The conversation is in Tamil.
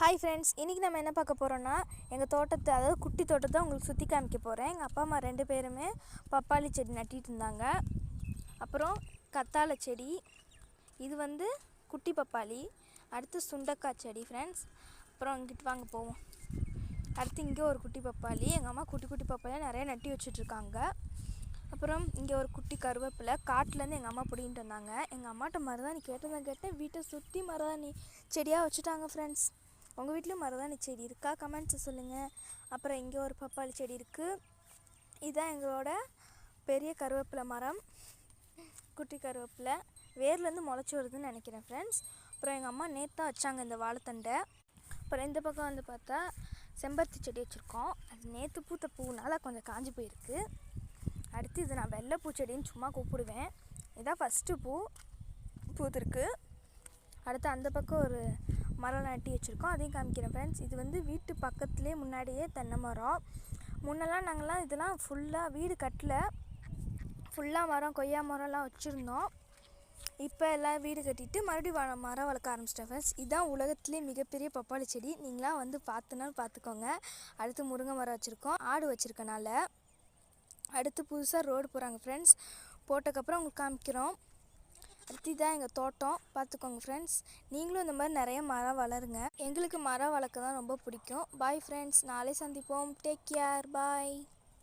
ஹாய் ஃப்ரெண்ட்ஸ், இன்றைக்கி நம்ம என்ன பார்க்க போகிறோன்னா எங்கள் தோட்டத்தை, அதாவது குட்டி தோட்டத்தை உங்களுக்கு சுற்றி காமிக்க போகிறேன். எங்கள் அப்பா அம்மா 2 பேருமே பப்பாளி செடி நட்டிகிட்டு இருந்தாங்க. அப்புறம் கத்தாழை செடி, இது வந்து குட்டி பப்பாளி, அடுத்து சுண்டக்காய் செடி ஃப்ரெண்ட்ஸ். அப்புறம் இங்கிட்டு வாங்க போவோம். அடுத்து இங்கே ஒரு குட்டி பப்பாளி, எங்கள் அம்மா குட்டி குட்டி பப்பாளியாக நிறைய நட்டி வச்சுட்ருக்காங்க. அப்புறம் இங்கே ஒரு குட்டி கருவேப்பிலை காட்டிலேருந்து எங்கள் அம்மா பிடிங்கிட்டு வந்தாங்க. எங்கள் அம்மாட்ட மருதாணி கேட்டேன், வீட்டை சுற்றி மருதாணி செடியாக வச்சுட்டாங்க ஃப்ரெண்ட்ஸ். உங்கள் வீட்டிலும் மருதாணி செடி இருக்கா? கமெண்ட்ஸை சொல்லுங்கள். அப்புறம் இங்கே ஒரு பப்பாளி செடி இருக்குது. இதுதான் எங்களோட பெரிய கருவேப்பிலை மரம், குட்டி கருவேப்பிலை வேர்லேருந்து முளைச்சி வருதுன்னு நினைக்கிறேன் ஃப்ரெண்ட்ஸ். அப்புறம் எங்கள் அம்மா நேற்று வச்சாங்க இந்த வாழைத்தண்டை. அப்புறம் இந்த பக்கம் வந்து பார்த்தா செம்பருத்தி செடி வச்சுருக்கோம். அது நேற்று பூத்த பூனால் கொஞ்சம் காஞ்சி போயிருக்கு. அடுத்து இது நான் வெள்ளை பூச்செடின்னு சும்மா கூப்பிடுவேன். இதான் ஃபஸ்ட்டு பூத்துருக்கு. அடுத்து அந்த பக்கம் ஒரு மரம் நட்டி வச்சுருக்கோம், அதையும் காமிக்கிறேன் ஃப்ரெண்ட்ஸ். இது வந்து வீட்டு பக்கத்துலேயே முன்னாடியே தென்னை மரம். முன்னெல்லாம் நாங்கள்லாம் இதெல்லாம் ஃபுல்லாக வீடு கட்டல, ஃபுல்லாக மரம் கொய்யா மரம்லாம் வச்சுருந்தோம். இப்போ எல்லாம் வீடு கட்டிட்டு மறுபடியும் மரம் வளர்க்க ஆரம்பிச்சிட்டேன் ஃப்ரெண்ட்ஸ். இதுதான் உலகத்துலேயே மிகப்பெரிய பப்பாளி செடி. நீங்களாம் வந்து பார்த்துனாலும் பார்த்துக்கோங்க. அடுத்து முருங்கை மரம் வச்சுருக்கோம், ஆடு வச்சுருக்கனால. அடுத்து புதுசாக ரோடு போகிறாங்க ஃப்ரெண்ட்ஸ், போட்டதுக்கப்புறம் உங்களுக்கு காமிக்கிறோம். அடுத்து தான் எங்கள் தோட்டம், பார்த்துக்கோங்க ஃப்ரெண்ட்ஸ். நீங்களும் இந்த மாதிரி நிறைய மரம் வளருங்க. எங்களுக்கு மரம் வளர்க்க தான் ரொம்ப பிடிக்கும். பாய் ஃப்ரெண்ட்ஸ், நாளை சந்திப்போம். டேக் கேர், பாய்.